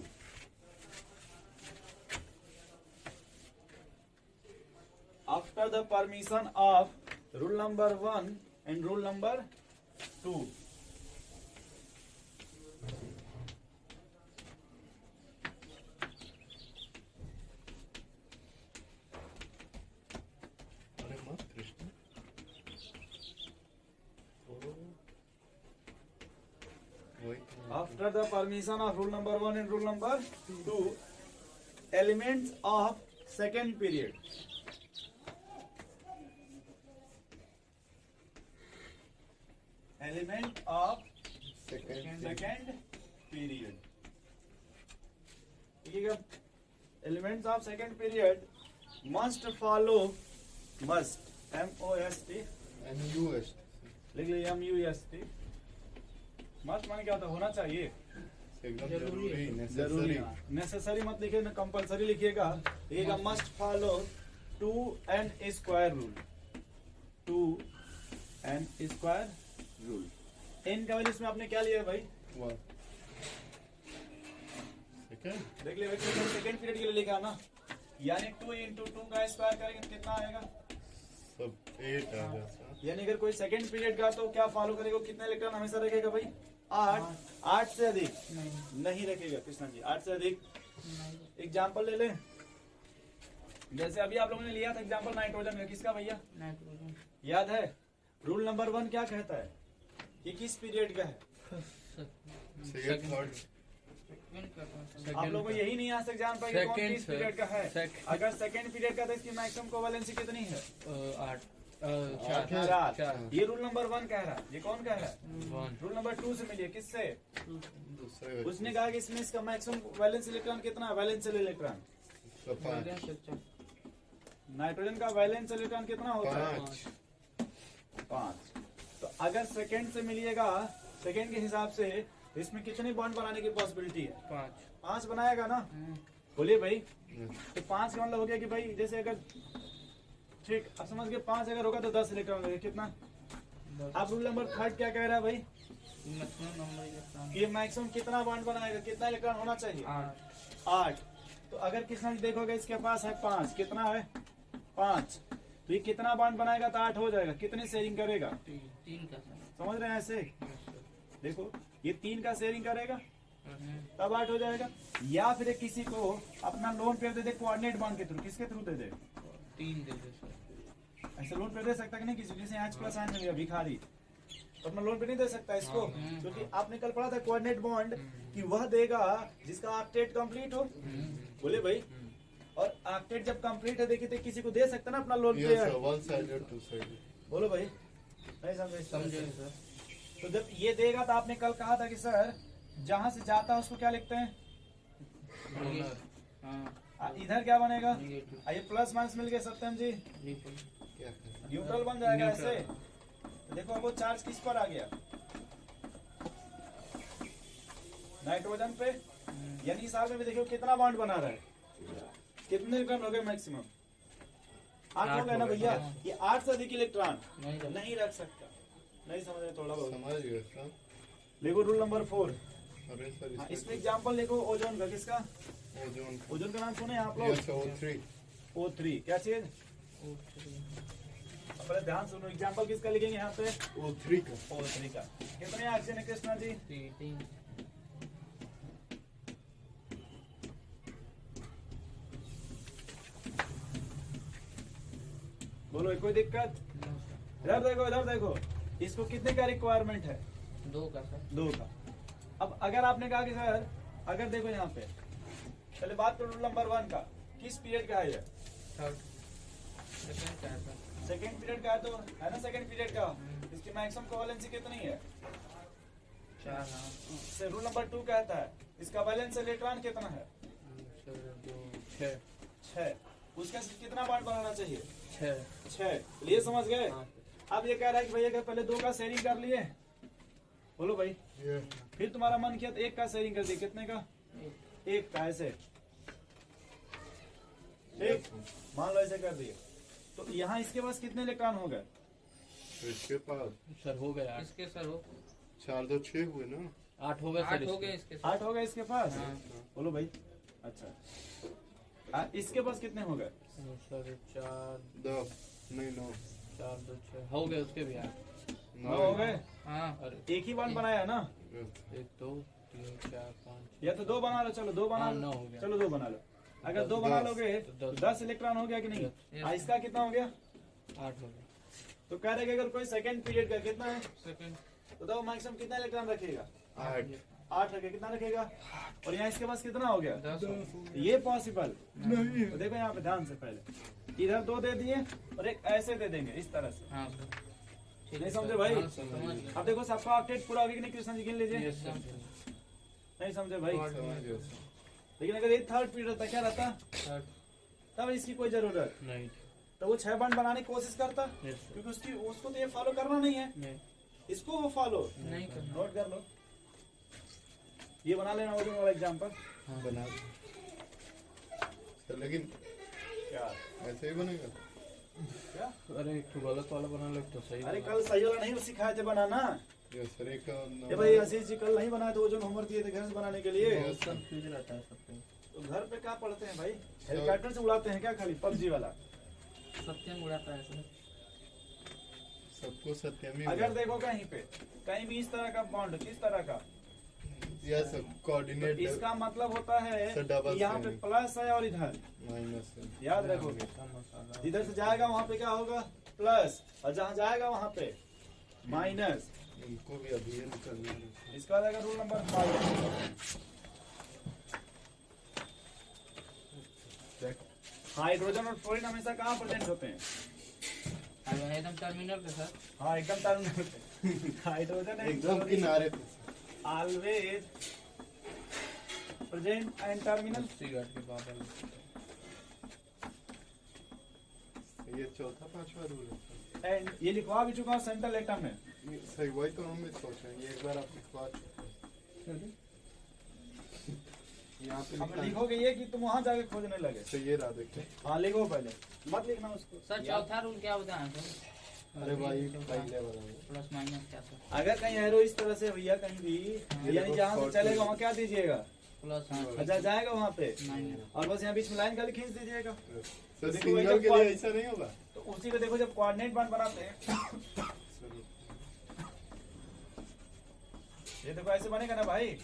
after the permission of rule number 1 and rule number 2, अरे मत कृष्ण। वही तो। after the permission of rule number 1 and rule number 2, elements of second period, element of Second. second period, ठीक है? elements of second period must follow, must, M-O-S-T, MUS. लिख लीजिए MUST। Must माने क्या होता है? होना चाहिए, एकदम जरूरी है। जरूरी जरूरी। नेसेसरी। नेसेसरी मत लिखिए ना, कंपलसरी लिखिएगा। लिखिएगा must follow 2n² rule, 2n² rule. n का वजह इसमें आपने क्या लिया है भाई? वाह। सेकंड। देख लिया सेकंड पीरियड के लिए लिखा ना, यानी 2 × 2 का स्क्वायर करेंगे तो कितना आएगा? सब 8 आ जाता। यानी अगर कोई सेकंड पीरियड का तो क्या फॉलो करेगा, कितने इलेक्ट्रॉन हमेशा रखेगा भाई? 8। 8 से अधिक नहीं रखेगा कृष्णा जी, 8 से अधिक। एग्जाम्पल ले लें, जैसे अभी आप लोगों ने लिया था एग्जाम्पल नाइट्रोजन का, किसका भैया नाइट्रोजन याद है? रूल नंबर 1 क्या कहता है? ये किस पीरियड का है? Second third. आप लोगों को यही नहीं आ सकता जान पाएंगे कौन Second, किस पीरियड का है। second. अगर सेकंड पीरियड का तो इसकी मैक्सिमम कोवैलेंसी कितनी है? 8 आठ। 4। चार। ये रूल नंबर 1 कह रहा है, ये कौन कह रहा है? 1 रूल नंबर 2 से मिलिए, किससे? दूसरे उसने कहा कि इसमें इसका मैक्सिमम वैलेंस इलेक्ट्रॉन कितना है? वैलेंशियल इलेक्ट्रॉन। तो 5। नाइट्रोजन का वैलेंस इलेक्ट्रॉन कितना होता है? 5। 5। तो अगर सेकंड से मिलिएगा, सेकंड के हिसाब से इसमें कितने बॉन्ड बनाने की पॉसिबिलिटी है? 5 बनाएगा ना? बोलिए भाई। तो 5 का मतलब हो गया कि भाई जैसे अगर, ठीक अब समझ गए, 5 अगर होगा तो 10 इलेक्ट्रॉन लगेगा। कितना? अब रूल नंबर 3 क्या कह रहा है भाई? मैक्सिमम नंबर इलेक्ट्रॉन कि मैक्सिमम कितना बॉन्ड बनाएगा, कितना इलेक्ट्रॉन होना चाहिए? 8। तो अगर किसने देखोगे इसके पास है 5, कितना है? 5। तो ये कितना बॉन्ड बनाएगा तो 8 हो जाएगा। कितनी शेयरिंग करेगा? 3 का समझ रहे हैं ऐसे? देखो ये 3 का शेयरिंग करेगा तब 8 हो जाएगा। या फिर किसी को अपना लोन पे दे दे कोऑर्डिनेट बॉन्ड के थ्रू, किसके थ्रू दे दे? 3 दे दे सर। ऐसे लोन पे दे सकता कि नहीं? किसी जैसे H+ आयन मिल भिखारी तो अपना लोन पे नहीं दे सकता इसको, क्योंकि आपने कल पढ़ा था कोऑर्डिनेट बॉन्ड कि वह देगा जिसका ऑक्टेट कंप्लीट हो। बोले भाई, और ऑक्टेट जब कंप्लीट है देखिए तो किसी को दे सकता ना अपना लोन पे? Yes one sided two sided. बोलो भाई, नहीं समझे? समझे सर। तो जब ये देगा तो आपने कल कहा था कि सर जहां से जाता है उसको क्या लिखते हैं? हाँ इधर क्या बनेगा? नेगेटिव ये प्लस माइनस मिल गए सत्यम जी, क्या करें? न्यूट्रल बन जाएगा ऐसे। तो देखो अब वो चार्ज किस पर आ गया? नाइट्रोजन पे। यानी इस साल में भी देखो कितना बॉन्ड बना रहा है, कितने इलेक्ट्रॉन हो गए मैक्सिमम? 8 हो गया ना भैया, ये 8 से अधिक इलेक्ट्रॉन नहीं रख- नहीं रख सकता। नहीं समझ में थोड़ा बहुत। समझ गए सर। देखो रूल नंबर 4। अरे सर हाँ, इसमें एग्जांपल देखो ओजोन का, किसका? ओजोन ओजोन का नाम सुने आप लोग? यस O3 O3 क्या चीज? पहले ध्यान सुनो, एग्जांपल किसका लिखेंगे यहाँ पे? O3 का O3 का। कितने ऑक्सीजन है कृष्णा जी? 3 बोलो कोई दिक्कत? इधर देखो, इधर देखो, इसको कितने का रिक्वायरमेंट है? 2 का सर। 2 का। अब अगर आपने कहा कि सर अगर देखो यहाँ पे, पहले बात करो रूल नंबर 1 का, किस पीरियड का है ये? थर्ड सेकंड का है सर। सेकेंड पीरियड का है, तो है ना सेकेंड पीरियड का। इसकी मैक्सिमम कोवेलेंसी कितनी है? 4 हाँ से रूल नंबर 2 कहता है इसका वैलेंस इलेक्ट्रॉन कितना है? सर 2 6 6। उसका कितना बार बनाना चाहिए? 6 ये समझ गए? हाँ अब ये कह रहा है कि भैया पहले 2 का शेयरिंग कर लिए, बोलो भाई, ये फिर तुम्हारा मन किया तो 1 का शेयरिंग कर दिए, कितने का? 1 का, ऐसे ठीक, मान लो ऐसे कर दिए, तो यहाँ इसके पास कितने इलेक्ट्रॉन हो गए? तो इसके पास सर हो गया इसके सर हो 4 2 6 हुए ना। 8 हो गए 8 सर हो गए इसके। इसके सर। 8 हो गए इसके पास। हाँ। बोलो भाई। अच्छा, इसके पास कितने हो गए? सर 4 10 नहीं 9 4 2 6 हो गए, उसके भी 8। 9 हो गए। हाँ अरे एक ही बार बनाया है ना? 1 2 3 4 5 या तो 2 बना लो, चलो 2 बना हाँ, लो, 9 हो गया। चलो 2 बना लो। अगर 2 10 बना लोगे तो तो 10 10 इलेक्ट्रॉन हो गया कि नहीं? Yes. इसका कितना हो गया? 8 हो गया। तो कह रहे कि अगर कोई सेकंड पीरियड का कितना है सेकंड तो दो मैक्सिमम कितना इलेक्ट्रॉन रखेगा? 8 8 रखेगा। कितना रखेगा? और यहाँ इसके पास कितना हो गया? 10 तो ये पॉसिबल नहीं। तो देखो यहाँ पे ध्यान से, पहले इधर 2 दे दिए और एक ऐसे दे देंगे इस तरह से। हाँ सर ठीक नहीं है समझे सर। भाई? हाँ, सर, समझ गए। अब देखो सबका ऑक्टेट पूरा होगी कि नहीं कृष्ण जी, गिन लीजिए। Yes, sir. नहीं समझे भाई? समझ गए सर। लेकिन अगर ये थर्ड पीरियड रहता क्या रहता? Third. तब इसकी कोई जरूरत, नहीं तो वो 6 बॉन्ड बनाने की कोशिश करता, यस सर। क्योंकि उसको तो ये फॉलो करना नहीं है, नहीं इसको वो फॉलो नहीं करना। नोट कर लो। ये बना लेना ओजोन वाला एग्जांपल। बना दो। सर लेकिन क्या ऐसे ही बनेगा। क्या? अरे एक तो गलत वाला बना लो, एक तो सही अरे बना। कल सही वाला नहीं सिखाए थे बनाना। ये सर एक ये भाई आशीष जी कल नहीं बनाए थे ओजोन होमवर्क दिए थे घर से बनाने के लिए। Yes, sir. कंफ्यूज रहता है सब पे। तो घर पे क्या पढ़ते हैं भाई? हेलीकॉप्टर से उड़ाते हैं क्या खाली पबजी वाला? सत्यम उड़ाता है सर। सबको सत्यम ही अगर देखो कहीं पे कहीं भी इस तरह का बॉन्ड, किस तरह का, या सब तो कोऑर्डिनेट इसका मतलब होता है सर, डबल कि यहाँ पे से। प्लस है और इधर माइनस है। याद रखोगे। मसाला जिधर से जाएगा वहाँ पे क्या होगा? प्लस, और जहाँ जाएगा वहाँ पे माइनस। इनको भी अभी ये करना है। इसका रहेगा रूल नंबर 5। हाइड्रोजन और फ्लोरीन हमेशा कहाँ प्रेजेंट होते हैं? एकदम टर्मिनल पे सर। हाँ एकदम टर्मिनल पे। हाइड्रोजन एकदम किनारे पे ऑलवेज प्रेजेंट एंड टर्मिनल। उसी घाट के बादल। ये चौथा पांचवा रूल है। एंड ये लिखवा भी चुका हूँ सेंट्रल एटम में। ये सही वही तो हम भी सोच रहे हैं। ये एक बार आप लिखवा चुके हैं। यहाँ पे अब लिखा है। लिखोगे ये कि तुम वहाँ जाके खोजने लगे। तो ये रहा देखते। हाँ लिखो पहले, मत लिखना उसको। सर चौथा रूल क्या बताया सर? अरे भाई पहले बताओ। प्लस माइनस क्या सर? अगर कहीं एरो इस तरह से भैया कहीं भी, यानी जहाँ से चलेगा वहाँ क्या दीजिएगा? प्लस हाँ अच्छा जाएगा वहाँ पे, माइनस। और बस यहाँ बीच में लाइन खाली खींच दीजिएगा। सर देखो सिंगल एकदम के लिए ऐसा नहीं होगा। तो उसी को देखो जब कोऑर्डिनेट बॉन्ड बनाते हैं, ये देखो ऐसे बनेगा ना भाई,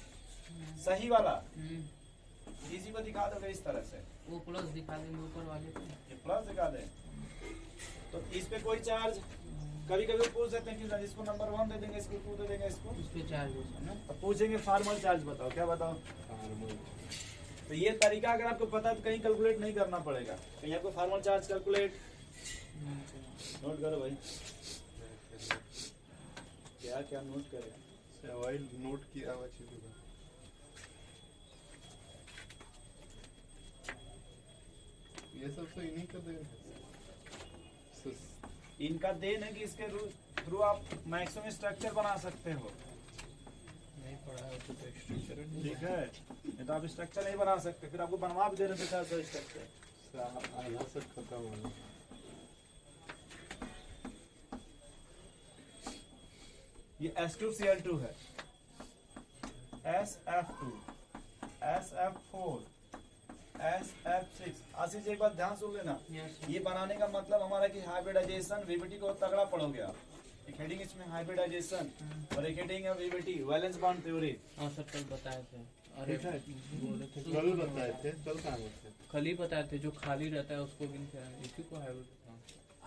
सही वाला। इसी को दिखा दोगे इस तरह से, वो प्लस दिखा देंगे ऊपर वाले को। ये प्लस दिखा दे, तो इस पे कोई चार्ज कभी कभी पूछ सकते हैं कि इसको नंबर 1 दे देंगे, इसको 2 दे देंगे, इसको उस पे चार्ज हो सर ना। अब पूछेंगे फॉर्मल चार्ज बताओ, क्या बताओ? तो ये तरीका अगर आपको पता है तो कहीं कैलकुलेट नहीं करना पड़ेगा, कहीं आपको फॉर्मल चार्ज कैलकुलेट नोट करो भाई। क्या क्या नोट करेगा? वही नोट किया हुआ चीज होगा। ये सब तो इन्हीं का देन है। इनका देन है कि इसके थ्रू आप मैक्सिमम स्ट्रक्चर बना सकते हो। नहीं पढ़ा है तो स्ट्रक्चर ठीक है, नहीं तो आप स्ट्रक्चर नहीं बना सकते, फिर आपको बनवा भी देने पे स्ट्रक्चर। आधा सब खत्म हो गया। ये S2Cl2 है, SF2, SF4, SF6। आशीष एक बात ध्यान सुन लेना, यस ये बनाने का मतलब हमारा कि हाइब्रिडाइजेशन वीबीटी को तगड़ा पढ़ोगे आप। एक हेडिंग इसमें हाइब्रिडाइजेशन और एक हेडिंग है वीबीटी वैलेंस बॉन्ड थ्योरी। हाँ सर कल बताए थे। अरे ठीक है। बोले थे कल बताए थे, कल कहाँ बताए? कल ही बताए थे, जो खाली रहता है उसको भी नहीं, इसी को हाइब्रिड।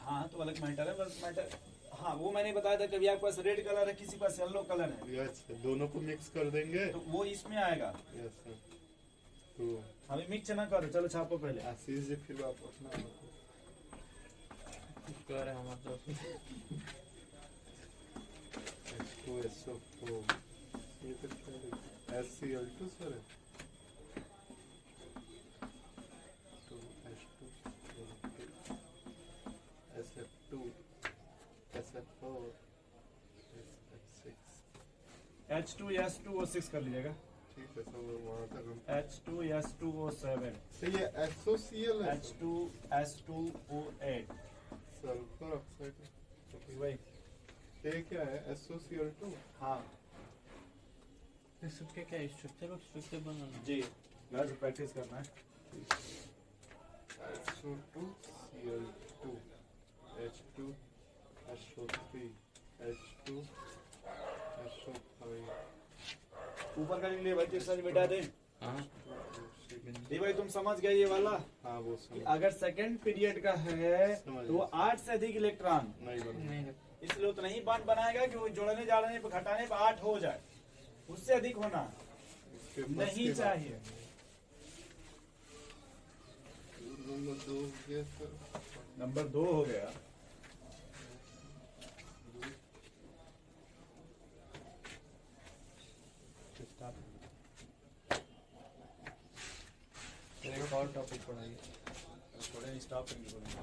हाँ तो अलग मैटर है, बस मैटर। हाँ वो मैंने बताया था, कभी आपके पास रेड कलर है, किसी के पास येलो कलर है, यस, दोनों को मिक्स कर देंगे। तो वो इसमें आएगा। Yes sir. तो अभी मिक्स ना करो, चलो छापो पहले। आशीष जी फिर आप अपना कह रहे हैं हमारे दोस्त। H2SO4, ये तो क्या SCl2 सर है। तो H2, SF2, SF4, SF6। H2S2O6 कर लीजिएगा, ठीक है सर, वहाँ तक हम। H2S2O7, तो ये SOCl है सर? H2S2O8, sulphur oxide. वही। ये क्या है SOCl2? हाँ ये सबके क्या स्ट्रक्चर बनाना जी, घर से प्रैक्टिस करना है। SO2Cl2, H2SO3, H2SO5, ऊपर का लिए भाई टेक्सट मिटा दे। हाँ ये भाई तुम समझ गए ये वाला, हाँ वो कि समझ अगर सेकंड पीरियड का है समझ तो वो 8 से अधिक इलेक्ट्रॉन, नहीं बना। नहीं इसलिए उतना ही बॉन्ड बनाएगा कि वो जोड़ने जाने पे घटाने पे 8 हो जाए, उससे अधिक होना इसके बस नहीं के बात। चाहिए। नंबर 2 हो गया सर। नंबर 2 हो गया। एक और टॉपिक पढ़ाइए। थोड़े स्टॉप करके बोलेंगे।